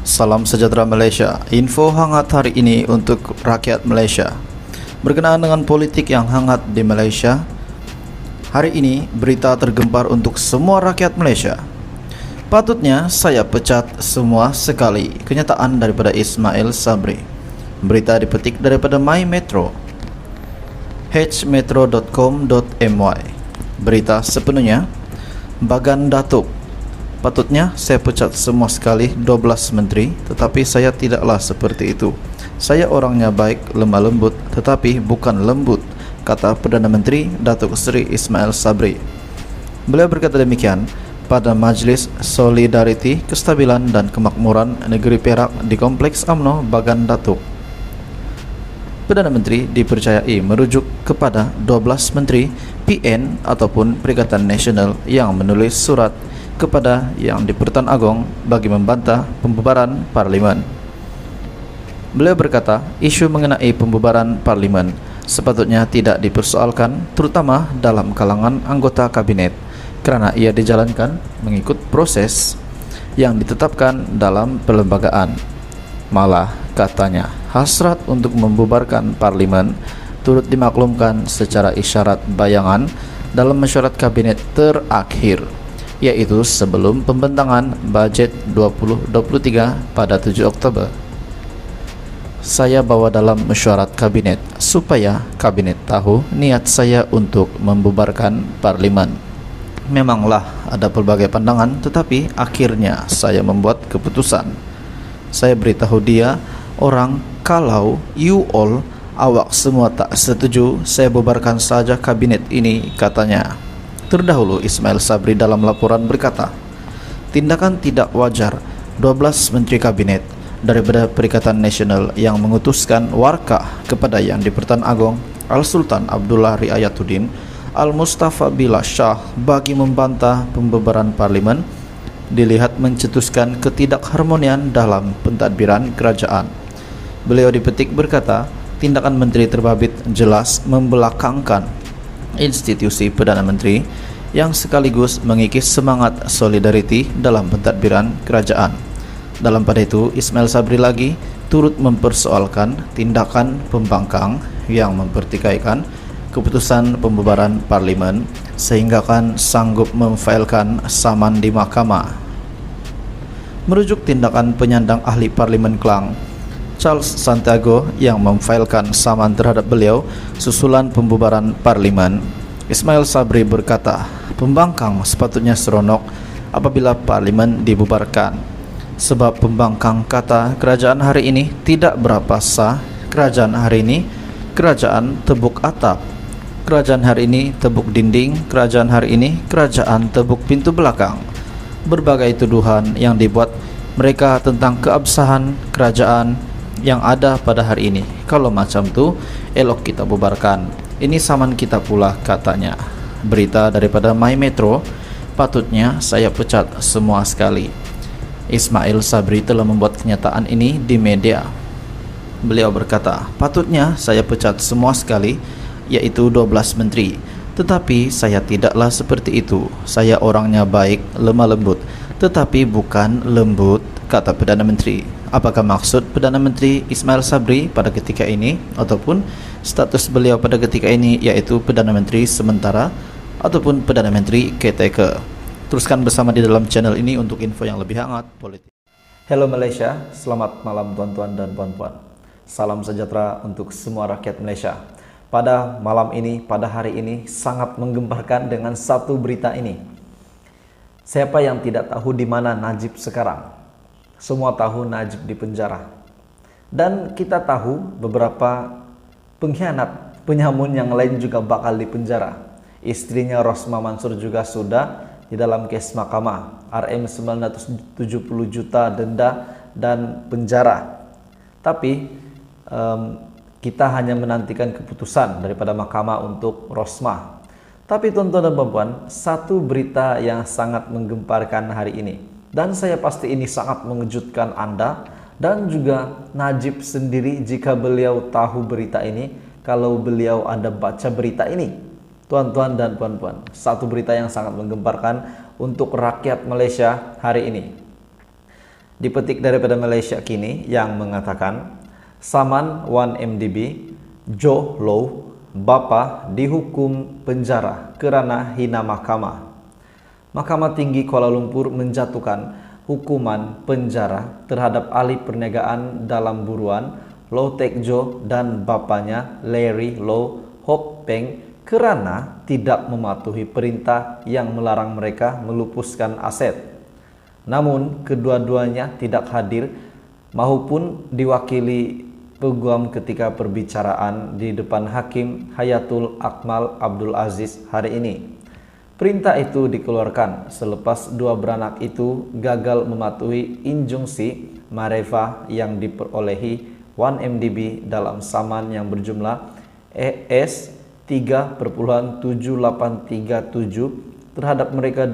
Salam sejahtera Malaysia. Info hangat hari ini untuk rakyat Malaysia. Berkenaan dengan politik yang hangat di Malaysia, hari ini berita tergempar untuk semua rakyat Malaysia. Patutnya saya pecat semua sekali. Kenyataan daripada Ismail Sabri. Berita dipetik daripada My Metro, hmetro.com.my. Berita sepenuhnya, Bagan Datuk. Patutnya saya pecat semua sekali 12 menteri, tetapi saya tidaklah seperti itu. Saya orangnya baik, lemah lembut, tetapi bukan lembut, kata Perdana Menteri Datuk Seri Ismail Sabri. Beliau berkata demikian pada Majlis Solidariti Kestabilan dan Kemakmuran Negeri Perak di Kompleks UMNO Bagan Datuk. Perdana Menteri dipercayai merujuk kepada 12 menteri PN ataupun Perikatan Nasional yang menulis surat kepada Yang di-Pertuan Agong bagi membantah pembubaran Parlimen. Beliau berkata, isu mengenai pembubaran Parlimen sepatutnya tidak dipersoalkan, terutama dalam kalangan anggota kabinet, kerana ia dijalankan mengikut proses yang ditetapkan dalam perlembagaan. Malah, katanya, hasrat untuk membubarkan Parlimen turut dimaklumkan secara isyarat bayangan dalam mesyuarat kabinet terakhir, yaitu sebelum pembentangan bajet 2023 pada 7 Oktober. Saya bawa dalam mesyuarat kabinet supaya kabinet tahu niat saya untuk membubarkan Parlimen. Memanglah ada pelbagai pandangan, tetapi akhirnya saya membuat keputusan. Saya beritahu dia, orang, kalau you all, awak semua tak setuju, saya bubarkan saja kabinet ini, katanya. Terdahulu Ismail Sabri dalam laporan berkata, tindakan tidak wajar 12 menteri kabinet daripada Perikatan Nasional yang mengutuskan warkah kepada Yang di-Pertuan Agong Al-Sultan Abdullah Riayatuddin Al-Mustafa Billah Shah bagi membantah pembubaran Parlimen dilihat mencetuskan ketidakharmonian dalam pentadbiran kerajaan. Beliau dipetik berkata, tindakan menteri terbabit jelas membelakangkan institusi Perdana Menteri yang sekaligus mengikis semangat solidariti dalam pentadbiran kerajaan. Dalam pada itu, Ismail Sabri lagi turut mempersoalkan tindakan pembangkang yang mempertikaikan keputusan pembubaran Parlimen sehinggakan sanggup memfailkan saman di mahkamah. Merujuk tindakan penyandang ahli Parlimen Klang Charles Santiago yang memfailkan saman terhadap beliau susulan pembubaran Parlimen, Ismail Sabri berkata, pembangkang sepatutnya seronok apabila Parlimen dibubarkan, sebab pembangkang kata kerajaan hari ini tidak berapa sah. Kerajaan hari ini kerajaan tebuk atap, kerajaan hari ini tebuk dinding, kerajaan hari ini kerajaan tebuk pintu belakang. Berbagai tuduhan yang dibuat mereka tentang keabsahan kerajaan yang ada pada hari ini. Kalau macam tu, elok kita bubarkan. Ini saman kita pula, katanya. Berita daripada My Metro, patutnya saya pecat semua sekali. Ismail Sabri telah membuat kenyataan ini di media. Beliau berkata, patutnya saya pecat semua sekali, yaitu 12 menteri. Tetapi saya tidaklah seperti itu. Saya orangnya baik, lemah lembut, tetapi bukan lembut, kata Perdana Menteri. Apakah maksud Perdana Menteri Ismail Sabri pada ketika ini, ataupun status beliau pada ketika ini, yaitu Perdana Menteri sementara ataupun Perdana Menteri caretaker? Teruskan bersama di dalam channel ini untuk info yang lebih hangat politik. Hello Malaysia, selamat malam tuan-tuan dan puan-puan. Salam sejahtera untuk semua rakyat Malaysia. Pada malam ini, pada hari ini, sangat menggemparkan dengan satu berita ini. Siapa yang tidak tahu di mana Najib sekarang? Semua tahu Najib di penjara. Dan kita tahu beberapa pengkhianat, penyamun yang lain juga bakal di penjara. Istrinya Rosmah Mansur juga sudah di dalam kes mahkamah. RM 970 juta denda dan penjara. Tapi kita hanya menantikan keputusan daripada mahkamah untuk Rosmah. Tapi tuan-tuan dan puan-puan, satu berita yang sangat menggemparkan hari ini, dan saya pasti ini sangat mengejutkan Anda dan juga Najib sendiri jika beliau tahu berita ini, kalau beliau ada baca berita ini. Tuan-tuan dan puan-puan, satu berita yang sangat menggemparkan untuk rakyat Malaysia hari ini. Dipetik daripada Malaysia Kini yang mengatakan, Saman 1MDB, Joe Low, bapa dihukum penjara kerana hina mahkamah. Mahkamah Tinggi Kuala Lumpur menjatuhkan hukuman penjara terhadap ahli perniagaan dalam buruan Low Tek Jo dan bapanya Larry Low Hok Peng kerana tidak mematuhi perintah yang melarang mereka melupuskan aset. Namun, kedua-duanya tidak hadir maupun diwakili peguam ketika perbicaraan di depan Hakim Hayatul Akmal Abdul Aziz hari ini. Perintah itu dikeluarkan selepas dua beranak itu gagal mematuhi injunksi Mareva yang diperolehi 1MDB dalam saman yang berjumlah ES 3,7837 terhadap mereka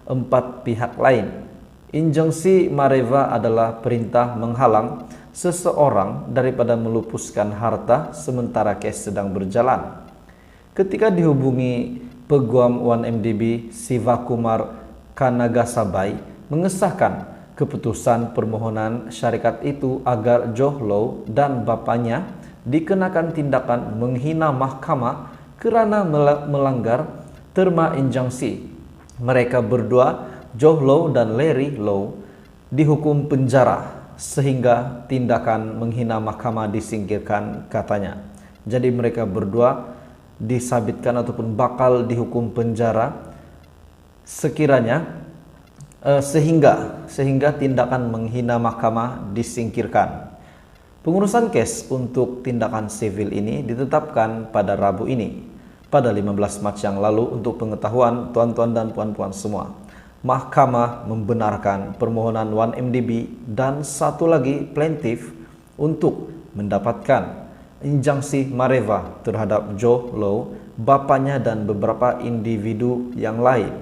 empat pihak lain. Injunksi Mareva adalah perintah menghalang seseorang daripada melupuskan harta sementara kes sedang berjalan. Ketika dihubungi Peguam 1MDB Sivakumar Kanagasabai mengesahkan keputusan permohonan syarikat itu agar Joe Low dan bapanya dikenakan tindakan menghina mahkamah kerana melanggar terma injunksi. Mereka berdua, Joe Low dan Larry Low, dihukum penjara sehingga tindakan menghina mahkamah disingkirkan, katanya. Jadi mereka berdua disabitkan ataupun bakal dihukum penjara sekiranya sehingga tindakan menghina mahkamah disingkirkan. Pengurusan kes untuk tindakan sivil ini ditetapkan pada Rabu ini pada 15 Mac yang lalu. Untuk pengetahuan tuan-tuan dan puan-puan semua, Mahkamah membenarkan permohonan 1MDB dan satu lagi plaintiff untuk mendapatkan injunksi Mareva terhadap Joe Low, bapanya dan beberapa individu yang lain.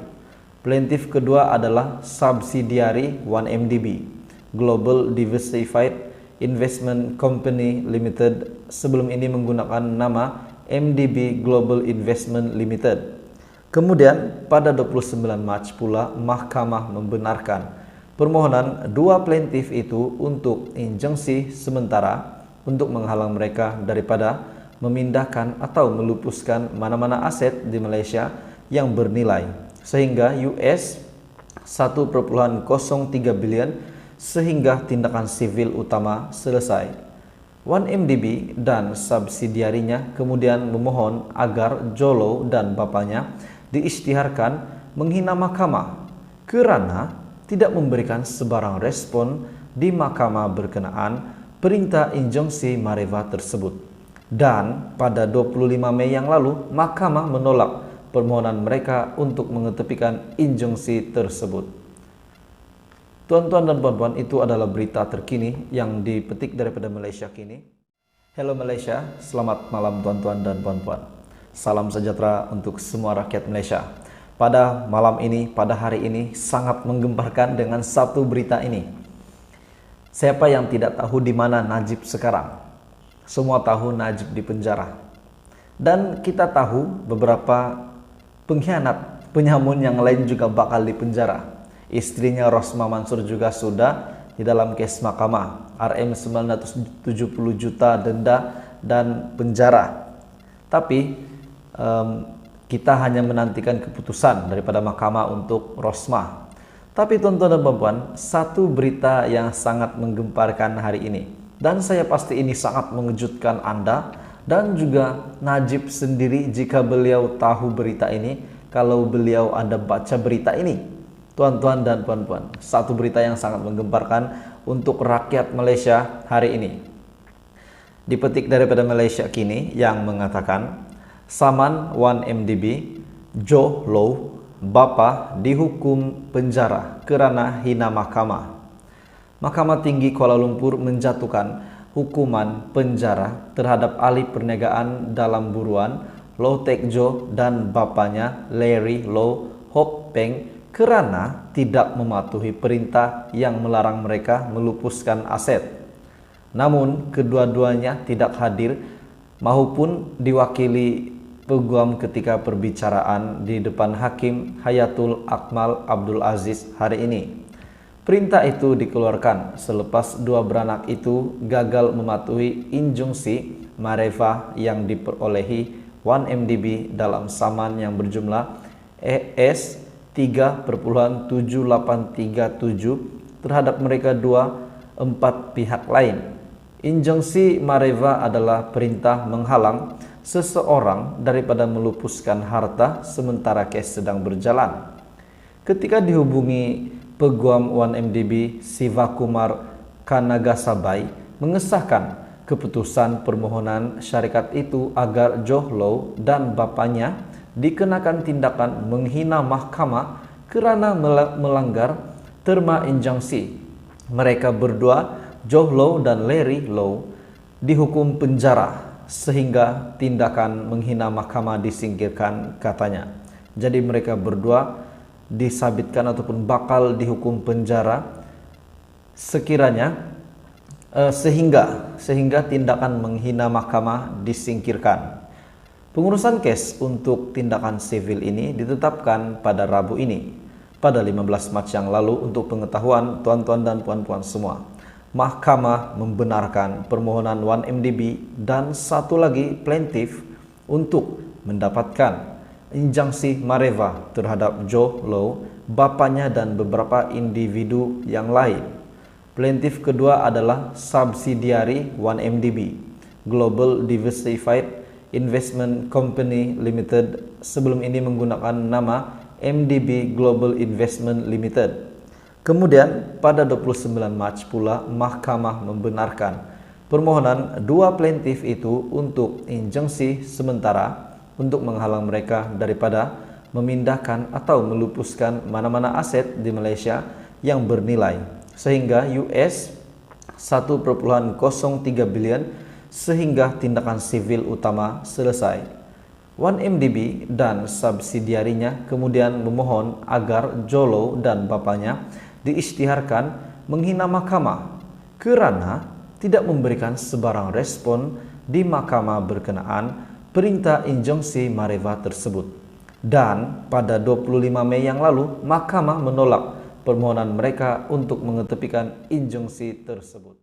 Plaintiff kedua adalah subsidiari 1MDB, Global Diversified Investment Company Limited, sebelum ini menggunakan nama MDB Global Investment Limited. Kemudian pada 29 Mac pula mahkamah membenarkan permohonan dua plaintiff itu untuk injunksi sementara untuk menghalang mereka daripada memindahkan atau melupuskan mana-mana aset di Malaysia yang bernilai sehingga US 1.03 bilion sehingga tindakan sivil utama selesai. 1MDB dan subsidiarinya kemudian memohon agar Joe Low dan bapanya diisytiharkan menghina mahkamah kerana tidak memberikan sebarang respon di mahkamah berkenaan perintah injunksi Mareva tersebut. Dan pada 25 Mei yang lalu, mahkamah menolak permohonan mereka untuk mengetepikan injunksi tersebut. Tuan-tuan dan puan-puan, itu adalah berita terkini yang dipetik daripada Malaysia Kini. Hello Malaysia, selamat malam tuan-tuan dan puan-puan. Salam sejahtera untuk semua rakyat Malaysia. Pada malam ini, pada hari ini, sangat menggemparkan dengan satu berita ini. Siapa yang tidak tahu di mana Najib sekarang? Semua tahu Najib di penjara. Dan kita tahu beberapa pengkhianat, penyamun yang lain juga bakal di penjara. Istrinya Rosmah Mansur juga sudah di dalam kes mahkamah. RM 970 juta denda dan penjara. Tapi kita hanya menantikan keputusan daripada mahkamah untuk Rosmah. Tapi tuan-tuan dan puan-puan, satu berita yang sangat menggemparkan hari ini, dan saya pasti ini sangat mengejutkan Anda dan juga Najib sendiri jika beliau tahu berita ini, kalau beliau ada baca berita ini. Tuan-tuan dan puan-puan, satu berita yang sangat menggemparkan untuk rakyat Malaysia hari ini. Dipetik daripada Malaysia Kini yang mengatakan, Saman 1MDB, Joe Low, bapa dihukum penjara kerana hina mahkamah. Mahkamah Tinggi Kuala Lumpur menjatuhkan hukuman penjara terhadap ahli perniagaan dalam buruan Low Tek Jo dan bapanya Larry Low Hok Peng kerana tidak mematuhi perintah yang melarang mereka melupuskan aset. Namun kedua-duanya tidak hadir maupun diwakili peguam ketika perbicaraan di depan Hakim Hayatul Akmal Abdul Aziz hari ini. Perintah itu dikeluarkan selepas dua beranak itu gagal mematuhi injunksi Mareva yang diperolehi 1MDB dalam saman yang berjumlah ES 3,7837 terhadap mereka empat pihak lain. Injunksi Mareva adalah perintah menghalang seseorang daripada melupuskan harta sementara kes sedang berjalan. Ketika dihubungi Peguam 1MDB, Sivakumar Kanagasabai mengesahkan keputusan permohonan syarikat itu agar Johlow dan bapaknya dikenakan tindakan menghina mahkamah kerana melanggar terma injunksi. Mereka berdua, Johlow dan Larry Low, dihukum penjara sehingga tindakan menghina mahkamah disingkirkan, katanya. Jadi mereka berdua disabitkan ataupun bakal dihukum penjara sekiranya sehingga tindakan menghina mahkamah disingkirkan. Pengurusan kes untuk tindakan sivil ini ditetapkan pada Rabu ini, pada 15 Mac yang lalu. Untuk pengetahuan tuan-tuan dan puan-puan semua, mahkamah membenarkan permohonan 1MDB dan satu lagi plaintiff untuk mendapatkan injunksi Mareva terhadap Johlow, bapaknya dan beberapa individu yang lain. Plaintiff kedua adalah subsidiari 1MDB, Global Diversified Investment Company Limited, sebelum ini menggunakan nama MDB Global Investment Limited. Kemudian pada 29 Mac pula mahkamah membenarkan permohonan dua plaintiff itu untuk injunksi sementara untuk menghalang mereka daripada memindahkan atau melupuskan mana-mana aset di Malaysia yang bernilai sehingga US 1.03 bilion sehingga tindakan sivil utama selesai. 1MDB dan subsidiarinya kemudian memohon agar Johlow dan bapaknya diisytiharkan menghina mahkamah kerana tidak memberikan sebarang respon di mahkamah berkenaan perintah injunksi Mareva tersebut. Dan pada 25 Mei yang lalu, mahkamah menolak permohonan mereka untuk mengetepikan injunksi tersebut.